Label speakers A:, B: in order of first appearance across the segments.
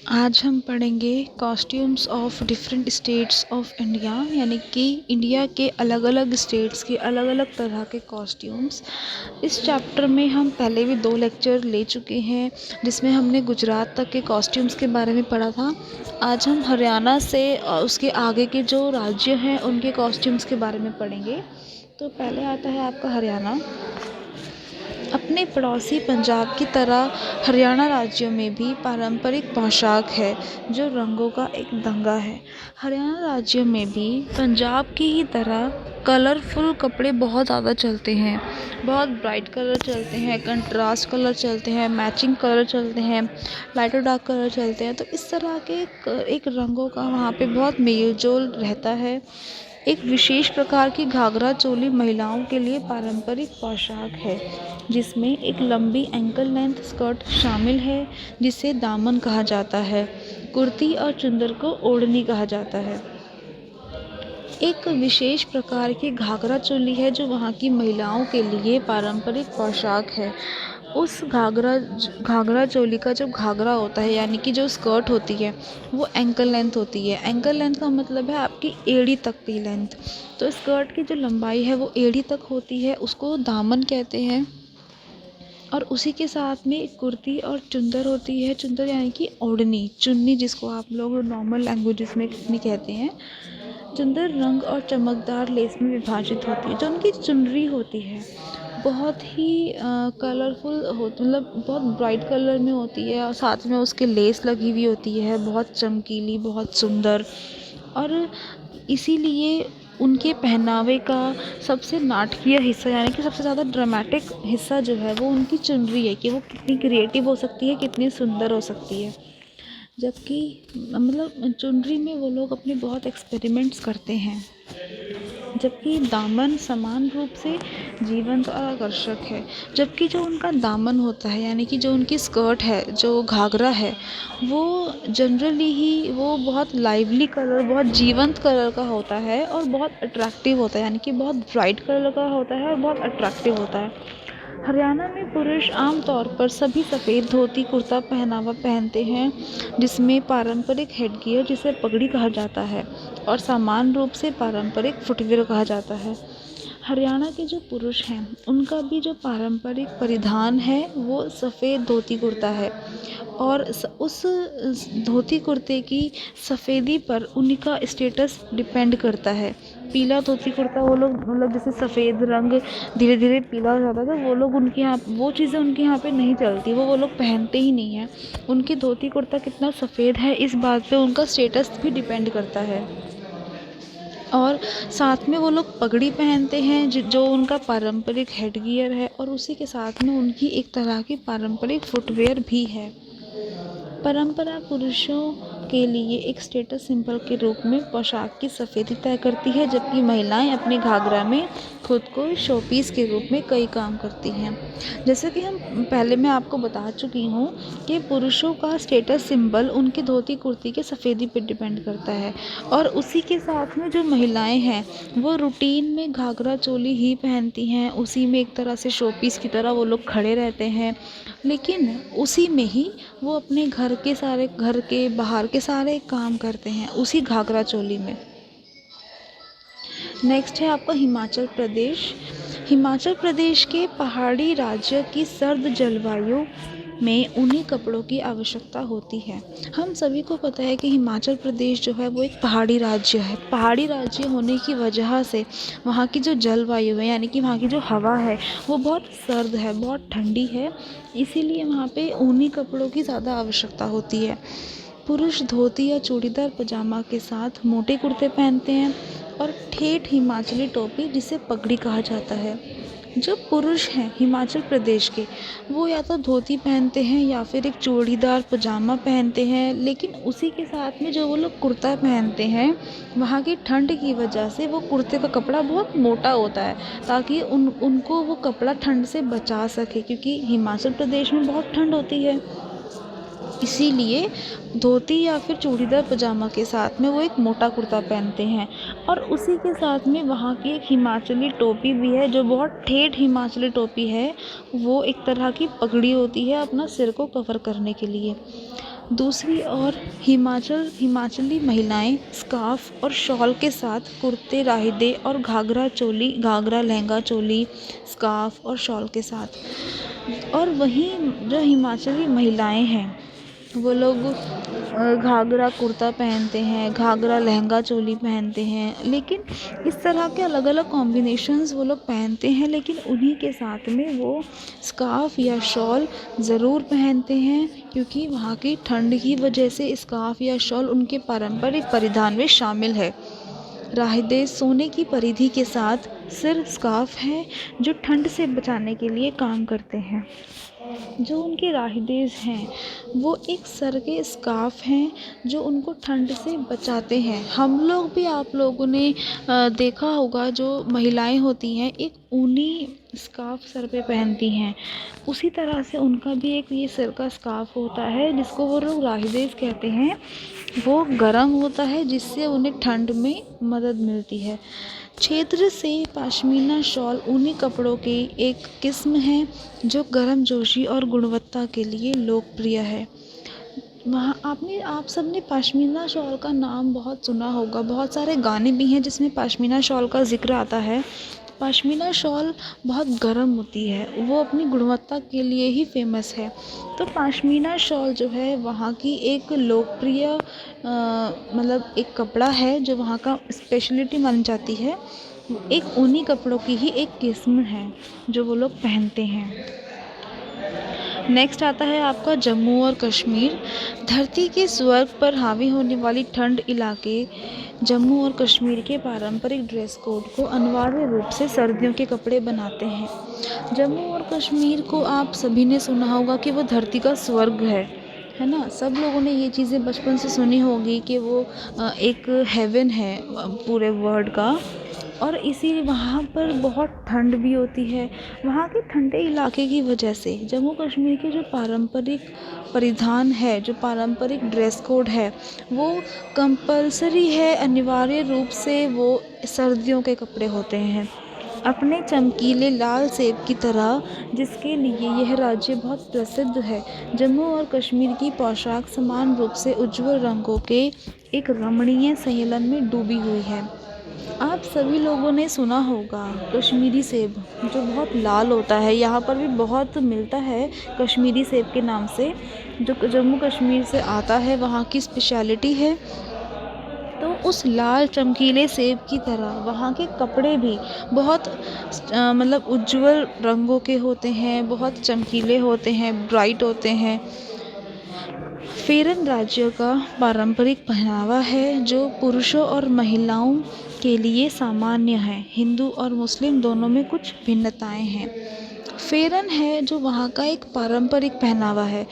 A: आज हम पढ़ेंगे costumes of different states of India, यानी कि इंडिया के अलग अलग स्टेट्स के अलग अलग तरह के कॉस्ट्यूम्स। इस चैप्टर में हम पहले भी 2 लेक्चर ले चुके हैं, जिसमें हमने गुजरात तक के कॉस्ट्यूम्स के बारे में पढ़ा था। आज हम हरियाणा से उसके आगे के जो राज्य हैं उनके कॉस्ट्यूम्स के बारे में पढ़ेंगे। तो पहले आता है आपका हरियाणा। अपने पड़ोसी पंजाब की तरह हरियाणा राज्य में भी पारंपरिक पोशाक है जो रंगों का एक दंगा है। हरियाणा राज्य में भी पंजाब की ही तरह कलरफुल कपड़े बहुत ज़्यादा चलते हैं। बहुत ब्राइट कलर चलते हैं, कंट्रास्ट कलर चलते हैं, मैचिंग कलर चलते हैं, लाइट और डार्क कलर चलते हैं। तो इस तरह के एक रंगों का वहाँ पे बहुत मेल जोल रहता है। एक विशेष प्रकार की घाघरा चोली महिलाओं के लिए पारंपरिक पोशाक है, जिसमें एक लंबी एंकल लेंथ स्कर्ट शामिल है जिसे दामन कहा जाता है। कुर्ती और चुंदर को ओढ़नी कहा जाता है। एक विशेष प्रकार की घाघरा चोली है जो वहाँ की महिलाओं के लिए पारंपरिक पोशाक है। उस घाघरा चोली का जो घाघरा होता है, यानी कि जो स्कर्ट होती है, वो एंकल लेंथ होती है। एंकल लेंथ का मतलब है आपकी एड़ी तक की लेंथ। तो स्कर्ट की जो लंबाई है वो एड़ी तक होती है, उसको दामन कहते हैं। और उसी के साथ में एक कुर्ती और चुंदर होती है। चुंदर यानी कि ओढ़नी, चुन्नी जिसको आप लोग नॉर्मल लैंग्वेजेस में चुन्नी कहते हैं। चुंदर रंग और चमकदार लेस में विभाजित होती है। जो उनकी चुनरी होती है बहुत ही कलरफुल मतलब बहुत ब्राइट कलर में होती है, और साथ में उसके लेस लगी हुई होती है, बहुत चमकीली, बहुत सुंदर। और इसीलिए उनके पहनावे का सबसे नाटकीय हिस्सा, यानी कि सबसे ज़्यादा ड्रामेटिक हिस्सा जो है वो उनकी चुनरी है, कि वो कितनी क्रिएटिव हो सकती है, कितनी सुंदर हो सकती है। जबकि मतलब चुनरी में वो लोग अपने बहुत एक्सपेरिमेंट्स करते हैं। जबकि दामन समान रूप से जीवंत और आकर्षक है। जबकि जो उनका दामन होता है, यानी कि जो उनकी स्कर्ट है, जो घाघरा है, वो जनरली ही वो बहुत लाइवली कलर, बहुत जीवंत कलर का होता है और बहुत अट्रैक्टिव होता है, यानी कि बहुत ब्राइट कलर का होता है और बहुत अट्रैक्टिव होता है। हरियाणा में पुरुष आम तौर पर सभी सफ़ेद धोती कुर्ता पहनावा पहनते हैं, जिसमें पारंपरिक हेडगियर जिसे पगड़ी कहा जाता है और सामान्य रूप से पारंपरिक फुटवियर कहा जाता है। हरियाणा के जो पुरुष हैं उनका भी जो पारंपरिक परिधान है वो सफ़ेद धोती कुर्ता है, और उस धोती कुर्ते की सफ़ेदी पर उनका स्टेटस डिपेंड करता है। पीला धोती कुर्ता वो लोग मतलब जैसे सफ़ेद रंग धीरे धीरे पीला हो जाता था, वो लोग उनके यहाँ वो चीज़ें उनके यहाँ पे नहीं चलती, वो लोग पहनते ही नहीं हैं। उनकी धोती कुर्ता कितना सफ़ेद है इस बात पे उनका स्टेटस भी डिपेंड करता है। और साथ में वो लोग पगड़ी पहनते हैं जो उनका पारंपरिक हेडगियर है, और उसी के साथ में उनकी एक तरह की पारंपरिक फुटवेयर भी है। परंपरा पुरुषों के लिए एक स्टेटस सिंबल के रूप में पोशाक की सफ़ेदी तय करती है, जबकि महिलाएं अपने घाघरा में खुद को शोपीस के रूप में कई काम करती हैं। जैसे कि हम पहले मैं आपको बता चुकी हूँ कि पुरुषों का स्टेटस सिंबल उनकी धोती कुर्ती के सफ़ेदी पर डिपेंड करता है, और उसी के साथ में जो महिलाएं हैं वो रूटीन में घाघरा चोली ही पहनती हैं। उसी में एक तरह से शोपीस की तरह वो लोग खड़े रहते हैं, लेकिन उसी में ही वो अपने घर के बाहर के सारे काम करते हैं, उसी घाघरा चोली में। नेक्स्ट है आपका हिमाचल प्रदेश। हिमाचल प्रदेश के पहाड़ी राज्य की सर्द जलवायु में उन्हीं कपड़ों की आवश्यकता होती है। हम सभी को पता है कि हिमाचल प्रदेश जो है वो एक पहाड़ी राज्य है। पहाड़ी राज्य होने की वजह से वहाँ की जो जलवायु है, यानी कि वहाँ की जो हवा है, वो बहुत सर्द है, बहुत ठंडी है। इसीलिए वहाँ पे ऊनी कपड़ों की ज़्यादा आवश्यकता होती है। पुरुष धोती या चूड़ीदार पजामा के साथ मोटे कुर्ते पहनते हैं और ठेठ हिमाचली टोपी जिसे पगड़ी कहा जाता है। जो पुरुष हैं हिमाचल प्रदेश के, वो या तो धोती पहनते हैं या फिर एक चूड़ीदार पजामा पहनते हैं, लेकिन उसी के साथ में जो वो लोग कुर्ता पहनते हैं, वहाँ की ठंड की वजह से वो कुर्ते का कपड़ा बहुत मोटा होता है, ताकि उनको वो कपड़ा ठंड से बचा सके, क्योंकि हिमाचल प्रदेश में बहुत ठंड होती है। इसीलिए धोती या फिर चूड़ीदार पजामा के साथ में वो एक मोटा कुर्ता पहनते हैं, और उसी के साथ में वहाँ की एक हिमाचली टोपी भी है जो बहुत ठेठ हिमाचली टोपी है। वो एक तरह की पगड़ी होती है अपना सिर को कवर करने के लिए। दूसरी ओर हिमाचली महिलाएं स्कार्फ और शॉल के साथ कुर्ते राहिदे और घाघरा लहंगा चोली स्कार्फ और शॉल के साथ। और वहीं जो हिमाचली महिलाएं हैं वो लोग घाघरा कुर्ता पहनते हैं, घाघरा लहंगा चोली पहनते हैं। लेकिन इस तरह के अलग अलग कॉम्बिनेशंस वो लोग पहनते हैं, लेकिन उन्हीं के साथ में वो स्कार्फ या शॉल ज़रूर पहनते हैं, क्योंकि वहाँ की ठंड की वजह से स्कार्फ या शॉल उनके पारंपरिक परिधान में शामिल है। राहिदे सोने की परिधि के साथ सिर स्कार्फ है जो ठंड से बचाने के लिए काम करते हैं। जो उनके राहिदेज हैं वो एक सर के स्कार्फ हैं जो उनको ठंड से बचाते हैं। हम लोग भी, आप लोगों ने देखा होगा, जो महिलाएं होती हैं एक ऊनी स्कार्फ सर पे पहनती हैं, उसी तरह से उनका भी एक ये सर का स्कार्फ होता है जिसको वो लोग राहिदेज कहते हैं। वो गर्म होता है जिससे उन्हें ठंड में मदद मिलती है। क्षेत्र से पश्मीना शॉल ऊनी कपड़ों की एक किस्म है जो गर्मजोशी और गुणवत्ता के लिए लोकप्रिय है। वहाँ आप सबने पश्मीना शॉल का नाम बहुत सुना होगा, बहुत सारे गाने भी हैं जिसमें पश्मीना शॉल का ज़िक्र आता है। पश्मीना शॉल बहुत गर्म होती है, वो अपनी गुणवत्ता के लिए ही फेमस है। तो पश्मीना शॉल जो है वहाँ की एक लोकप्रिय मतलब एक कपड़ा है जो वहाँ का स्पेशलिटी मानी जाती है। एक ऊनी कपड़ों की ही एक किस्म है जो वो लोग पहनते हैं। नेक्स्ट आता है आपका जम्मू और कश्मीर। धरती के स्वर्ग पर हावी होने वाली ठंड इलाके जम्मू और कश्मीर के पारंपरिक ड्रेस कोड को अनिवार्य रूप से सर्दियों के कपड़े बनाते हैं। जम्मू और कश्मीर को आप सभी ने सुना होगा कि वो धरती का स्वर्ग है ना। सब लोगों ने ये चीज़ें बचपन से सुनी होगी कि वो एक हेवन है पूरे वर्ल्ड का। और इसीलिए वहाँ पर बहुत ठंड भी होती है। वहाँ के ठंडे इलाके की वजह से जम्मू कश्मीर के जो पारंपरिक परिधान है, जो पारंपरिक ड्रेस कोड है, वो कंपलसरी है, अनिवार्य रूप से वो सर्दियों के कपड़े होते हैं। अपने चमकीले लाल सेब की तरह, जिसके लिए यह राज्य बहुत प्रसिद्ध है, जम्मू और कश्मीर की पोशाक समान रूप से उज्ज्वल रंगों के एक रमणीय संयोजन में डूबी हुई है। आप सभी लोगों ने सुना होगा कश्मीरी सेब, जो बहुत लाल होता है। यहाँ पर भी बहुत मिलता है कश्मीरी सेब के नाम से, जो जम्मू कश्मीर से आता है, वहाँ की स्पेशलिटी है। तो उस लाल चमकीले सेब की तरह वहाँ के कपड़े भी बहुत मतलब उज्ज्वल रंगों के होते हैं, बहुत चमकीले होते हैं, ब्राइट होते हैं। फेरन राज्य का पारंपरिक पहनावा है जो पुरुषों और महिलाओं के लिए सामान्य है। हिंदू और मुस्लिम दोनों में कुछ भिन्नताएं हैं। फेरन है जो वहाँ का एक पारंपरिक पहनावा है।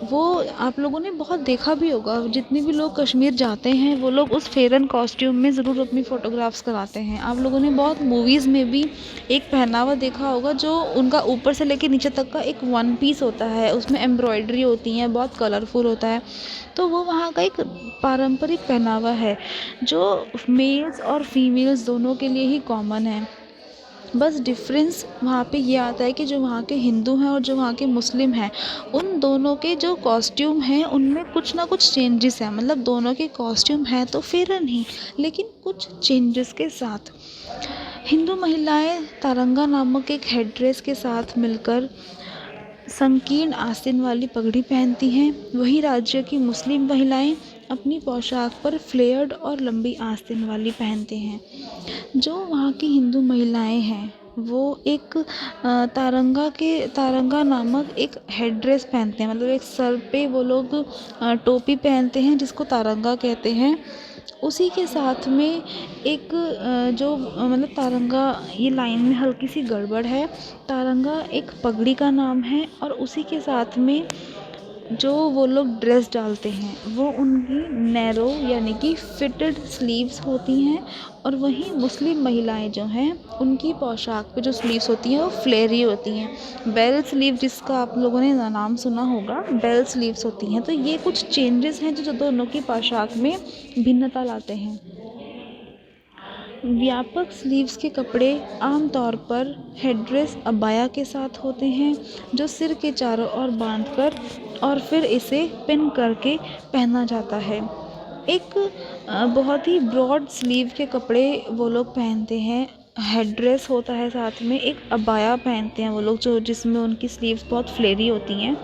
A: वो आप लोगों ने बहुत देखा भी होगा, जितने भी लोग कश्मीर जाते हैं वो लोग उस फेरन कॉस्ट्यूम में ज़रूर अपनी फ़ोटोग्राफ्स कराते हैं। आप लोगों ने बहुत मूवीज़ में भी एक पहनावा देखा होगा जो उनका ऊपर से लेकर नीचे तक का एक वन पीस होता है, उसमें एम्ब्रॉयडरी होती है, बहुत कलरफुल होता है। तो वो वहाँ का एक पारंपरिक पहनावा है जो मेल्स और फीमेल्स दोनों के लिए ही कॉमन है। बस डिफरेंस वहाँ पे ये आता है कि जो वहाँ के हिंदू हैं और जो वहाँ के मुस्लिम हैं, उन दोनों के जो कॉस्ट्यूम हैं उनमें कुछ ना कुछ चेंजेस हैं। मतलब दोनों के कॉस्ट्यूम हैं तो फेरन ही, लेकिन कुछ चेंजेस के साथ। हिंदू महिलाएं तारंगा नामक एक हेड ड्रेस के साथ मिलकर संकीर्ण आस्तीन वाली पगड़ी पहनती हैं। वहीं राज्य की मुस्लिम महिलाएं अपनी पोशाक पर फ्लेयर्ड और लंबी आस्तीन वाली पहनते हैं। जो वहाँ की हिंदू महिलाएं हैं वो एक तारंगा नामक एक हेड ड्रेस पहनते हैं। मतलब एक सर पे वो लोग टोपी पहनते हैं जिसको तारंगा कहते हैं। उसी के साथ में एक जो मतलब तारंगा, ये लाइन में हल्की सी गड़बड़ है। तारंगा एक पगड़ी का नाम है और उसी के साथ में जो वो लोग ड्रेस डालते हैं वो उनकी नैरो यानी कि फिटेड स्लीव्स होती हैं। और वहीं मुस्लिम महिलाएं जो हैं उनकी पोशाक पे जो स्लीव्स होती हैं वो फ्लेयरी होती हैं। बेल स्लीव, जिसका आप लोगों ने नाम सुना होगा, बेल स्लीव्स होती हैं। तो ये कुछ चेंजेस हैं जो दोनों की पोशाक में भिन्नता लाते हैं। व्यापक स्लीव्स के कपड़े आम तौर पर हेड्रेस अबाया के साथ होते हैं, जो सिर के चारों ओर बांधकर और फिर इसे पिन करके पहना जाता है। एक बहुत ही ब्रॉड स्लीव के कपड़े वो लोग पहनते हैं, हेड ड्रेस होता है, साथ में एक अबाया पहनते हैं वो लोग, जो जिसमें उनकी स्लीव्स बहुत फ्लेरी होती हैं,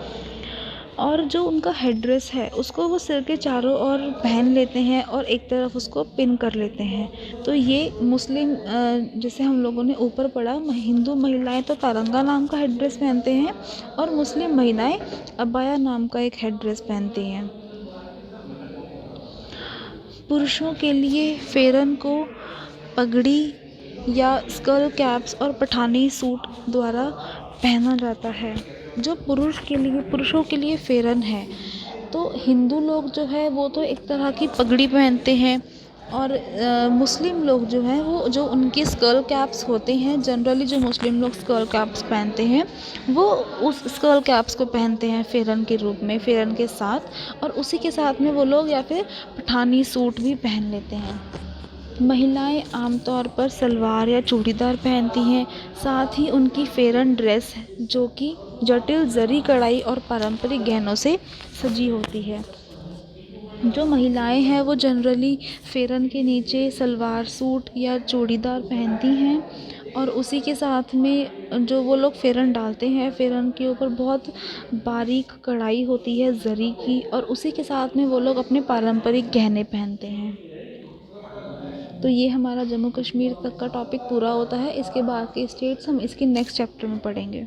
A: और जो उनका हेड ड्रेस है उसको वो सिर के चारों ओर पहन लेते हैं और एक तरफ उसको पिन कर लेते हैं। तो ये मुस्लिम जैसे हम लोगों ने ऊपर पढ़ा, हिंदू महिलाएं तो तारंगा नाम का हेड ड्रेस पहनते हैं और मुस्लिम महिलाएं अबाया नाम का एक हेड ड्रेस पहनती हैं। पुरुषों के लिए फेरन को पगड़ी या स्कल कैप्स और पठानी सूट द्वारा पहना जाता है। जो पुरुषों के लिए फेरन है, तो हिंदू लोग जो है वो तो एक तरह की पगड़ी पहनते हैं, और मुस्लिम लोग जो हैं वो जो उनकी स्कल कैप्स होते हैं, जनरली जो मुस्लिम लोग स्कल कैप्स पहनते हैं वो उस स्कल कैप्स को पहनते हैं फेरन के रूप में, फेरन के साथ, और उसी के साथ में वो लोग या फिर पठानी सूट भी पहन लेते हैं। महिलाएं आमतौर पर सलवार या चूड़ीदार पहनती हैं, साथ ही उनकी फेरन ड्रेस जो कि जटिल जरी कढ़ाई और पारंपरिक गहनों से सजी होती है। जो महिलाएं हैं वो जनरली फेरन के नीचे सलवार सूट या चूड़ीदार पहनती हैं, और उसी के साथ में जो वो लोग फेरन डालते हैं, फेरन के ऊपर बहुत बारीक कढ़ाई होती है जरी की, और उसी के साथ में वो लोग अपने पारंपरिक गहने पहनते हैं। तो ये हमारा जम्मू कश्मीर तक का टॉपिक पूरा होता है। इसके बाद के स्टेट्स हम इसके नेक्स्ट चैप्टर में पढ़ेंगे।